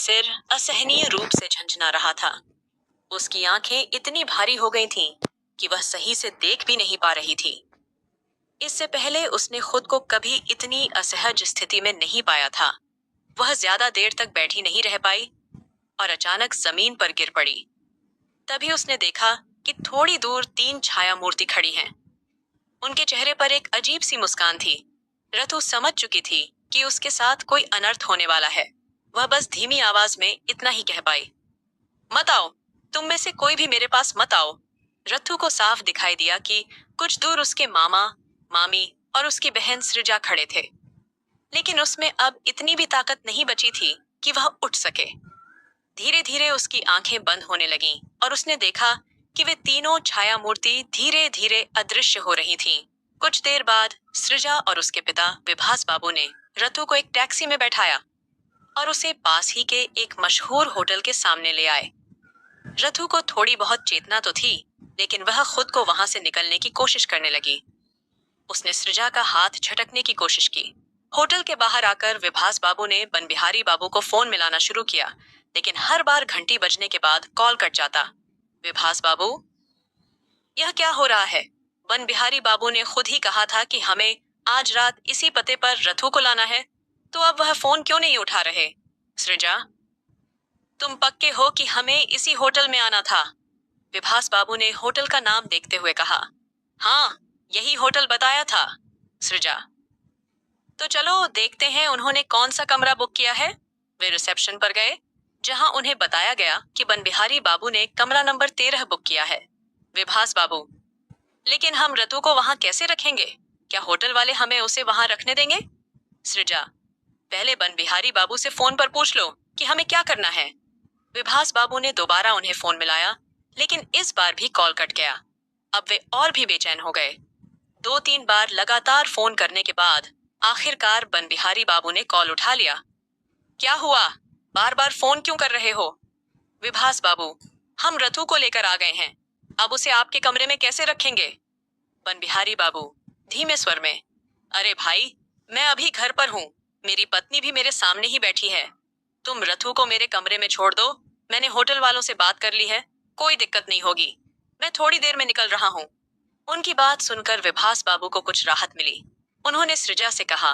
सिर असहनीय रूप से झंझना रहा था। उसकी आंखें इतनी भारी हो गई थीं कि वह सही से देख भी नहीं पा रही थी। इससे पहले उसने खुद को कभी इतनी असहज स्थिति में नहीं पाया था। वह ज्यादा देर तक बैठी नहीं रह पाई और अचानक जमीन पर गिर पड़ी। तभी उसने देखा कि थोड़ी दूर 3 छाया मूर्ति खड़ी हैं। उनके चेहरे पर एक अजीब सी मुस्कान थी। रतु समझ चुकी थी कि उसके साथ कोई अनर्थ होने वाला है। वह बस धीमी आवाज में इतना ही कह पाई, मत आओ, तुम में से कोई भी मेरे पास मत आओ। रतु को साफ दिखाई दिया कि कुछ दूर उसके मामा, मामी और उसकी बहन सृजा खड़े थे, लेकिन उसमें अब इतनी भी ताकत नहीं बची थी कि वह उठ सके। धीरे धीरे उसकी आंखें बंद होने लगीं और उसने देखा कि वे तीनों छाया मूर्ति धीरे धीरे अदृश्य हो रही थीं। कुछ देर बाद सृजा और उसके पिता विभास बाबू ने रतु को एक टैक्सी में बैठाया और उसे पास ही के एक मशहूर होटल के सामने ले आए। रतु को थोड़ी बहुत चेतना तो थी, लेकिन वह खुद को वहां से निकलने की कोशिश करने लगी। उसने सृजा का हाथ झटकने की कोशिश की। होटल के बाहर आकर विभास बाबू ने बनबिहारी बाबू को फोन मिलाना शुरू किया, लेकिन हर बार घंटी बजने के बाद कॉल कट जाता। विभास बाबू, यह क्या हो रहा है? बनबिहारी बाबू ने खुद ही कहा था कि हमें आज रात इसी पते पर रथु को लाना है, तो अब वह फोन क्यों नहीं उठा रहे? सृजा, तुम पक्के हो कि हमें इसी होटल में आना था? विभास बाबू ने होटल का नाम देखते हुए कहा। हाँ, यही होटल बताया था। सृजा, तो चलो देखते हैं उन्होंने कौन सा कमरा बुक किया है। वे रिसेप्शन पर गए, जहां उन्हें बताया गया कि बनबिहारी बाबू ने कमरा नंबर 13 बुक किया है। विभास बाबू, लेकिन हम रतु को वहां कैसे रखेंगे? क्या होटल वाले हमें उसे वहां रखने देंगे? सृजा, पहले बनबिहारी बाबू से फोन पर पूछ लो कि हमें क्या करना है। विभास बाबू ने दोबारा उन्हें फोन मिलाया, लेकिन इस बार भी कॉल कट गया। अब वे और भी बेचैन हो गए। 2-3 बार लगातार फोन करने के बाद आखिरकार बनबिहारी बाबू ने कॉल उठा लिया। क्या हुआ? बार बार फोन क्यों कर रहे हो? विभास बाबू, हम रतु को लेकर आ गए हैं, अब उसे आपके कमरे में कैसे रखेंगे? बनबिहारी बाबू धीमे स्वर में, अरे भाई, मैं अभी घर पर हूँ, मेरी पत्नी भी मेरे सामने ही बैठी है। तुम रतु को मेरे कमरे में छोड़ दो, मैंने होटल वालों से बात कर ली है, कोई दिक्कत नहीं होगी, मैं थोड़ी देर में निकल रहा हूँ। उनकी बात सुनकर विभास बाबू को कुछ राहत मिली। उन्होंने सृजा से कहा,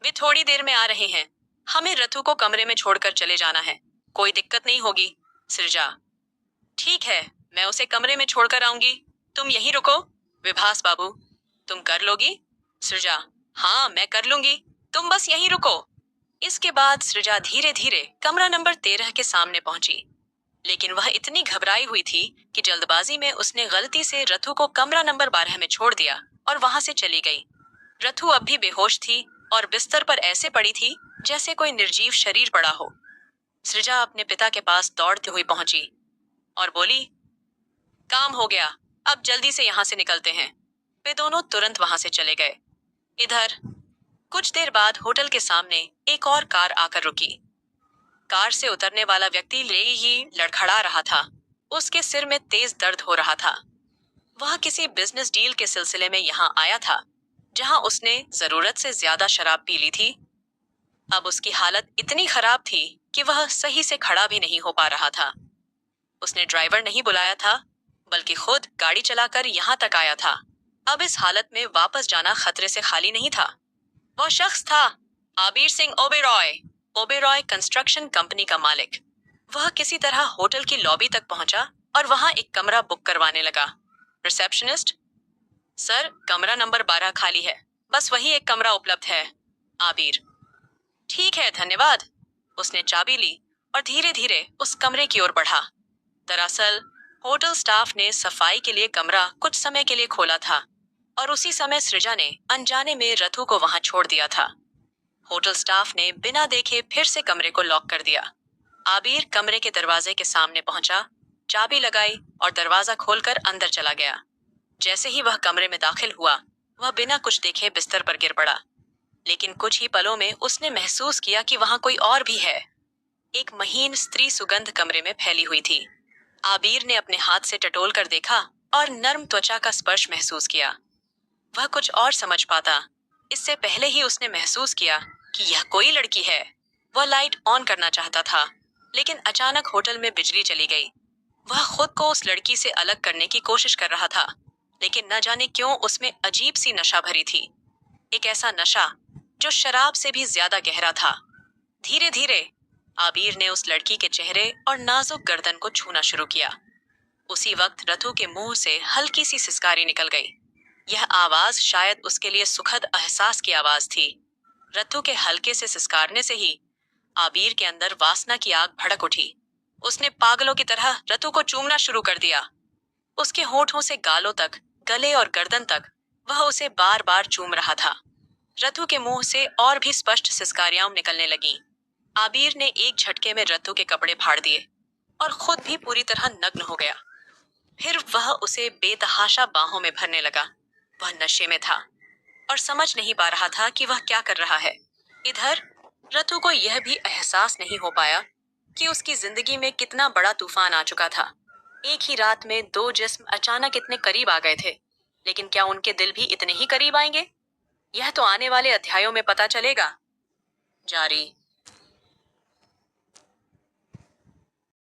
वे थोड़ी देर में आ रहे हैं, हमें रतु को कमरे में छोड़कर चले जाना है, कोई दिक्कत नहीं होगी। सृजा, ठीक है, मैं उसे कमरे में छोड़कर आऊंगी, तुम यहीं रुको। विभास बाबू, तुम कर लोगी? सृजा, हाँ मैं कर लूंगी, तुम बस यहीं रुको। इसके बाद सृजा धीरे धीरे कमरा नंबर 13 के सामने पहुंची, लेकिन वह इतनी घबराई हुई थी कि जल्दबाजी में उसने गलती से रतु को कमरा नंबर 12 में छोड़ दिया और वहां से चली गई। रतु अब भी बेहोश थी और बिस्तर पर ऐसे पड़ी थी जैसे कोई निर्जीव शरीर पड़ा हो। सृजा अपने पिता के पास दौड़ती हुई पहुंची और बोली, काम हो गया, अब जल्दी से यहाँ से निकलते हैं। वे दोनों तुरंत वहां से चले गए। इधर कुछ देर बाद होटल के सामने एक और कार आकर रुकी। कार से उतरने वाला व्यक्ति ले ही लड़खड़ा रहा था। उसके सिर में तेज दर्द हो रहा था। वह किसी बिजनेस डील के सिलसिले में यहाँ आया था, जहां उसने जरूरत से ज्यादा शराब पी ली थी। अब उसकी हालत इतनी खराब थी कि वह सही से खड़ा भी नहीं हो पा रहा था। उसने ड्राइवर नहीं बुलाया था, बल्कि खुद गाड़ी चलाकर यहाँ तक आया था। अब इस हालत में वापस जाना खतरे से खाली नहीं था। वह शख्स था आबिर सिंह ओबेरॉय कंस्ट्रक्शन कंपनी का मालिक। वह किसी तरह होटल की लॉबी तक पहुंचा और वहां एक कमरा बुक करवाने लगा। रिसेप्शनिस्ट, सर, कमरा नंबर 12 खाली है, बस वही एक कमरा उपलब्ध है। आबिर, ठीक है, धन्यवाद। उसने चाबी ली और धीरे धीरे उस कमरे की ओर बढ़ा। दरअसल होटल स्टाफ ने सफाई के लिए कमरा कुछ समय के लिए खोला था और उसी समय सृजा ने अनजाने में रतु को वहां छोड़ दिया था। होटल स्टाफ ने बिना देखे फिर से कमरे को लॉक कर दिया। आबिर कमरे के दरवाजे के सामने पहुंचा, चाबी लगाई और दरवाजा खोलकर अंदर चला गया। जैसे ही वह कमरे में दाखिल हुआ, वह बिना कुछ देखे बिस्तर पर गिर पड़ा। लेकिन कुछ ही पलों में उसने महसूस किया कि वहां कोई और भी है। एक महीन स्त्री सुगंध कमरे में फैली हुई थी। आबिर ने अपने हाथ से टटोल कर देखा और नर्म त्वचा का स्पर्श महसूस किया। वह कुछ और समझ पाता, इससे पहले ही उसने महसूस किया कि यह कोई लड़की है। वह लाइट ऑन करना चाहता था, लेकिन अचानक होटल में बिजली चली गई। वह खुद को उस लड़की से अलग करने की कोशिश कर रहा था, लेकिन न जाने क्यों उसमें अजीब सी नशा भरी थी। एक ऐसा नशा जो शराब से भी ज्यादा गहरा था। धीरे धीरे आबिर ने उस लड़की के चेहरे और नाजुक गर्दन को छूना शुरू किया। उसी वक्त रतु के मुंह से हल्की सी सिसकारी निकल गई। यह आवाज शायद उसके लिए सुखद एहसास की आवाज थी। रतु के हल्के से सिसकारने से ही आबिर के अंदर वासना की आग भड़क उठी। उसने पागलों की तरह रतु को चूमना शुरू कर दिया। उसके होठों से गालों तक, गले और गर्दन तक वह उसे बार बार चूम रहा था। रतु के मुंह से और भी स्पष्ट सिसकारियां निकलने लगीं। आबिर ने एक झटके में रतु के कपड़े फाड़ दिए और खुद भी पूरी तरह नग्न हो गया। फिर वह उसे बेतहाशा बाहों में भरने लगा। वह नशे में था और समझ नहीं पा रहा था कि वह क्या कर रहा है। इधर रतु को यह भी एहसास नहीं हो पाया कि उसकी जिंदगी में कितना बड़ा तूफान आ चुका था। एक ही रात में दो जिस्म अचानक इतने करीब आ गए थे, लेकिन क्या उनके दिल भी इतने ही करीब आएंगे? यह तो आने वाले अध्यायों में पता चलेगा। जारी।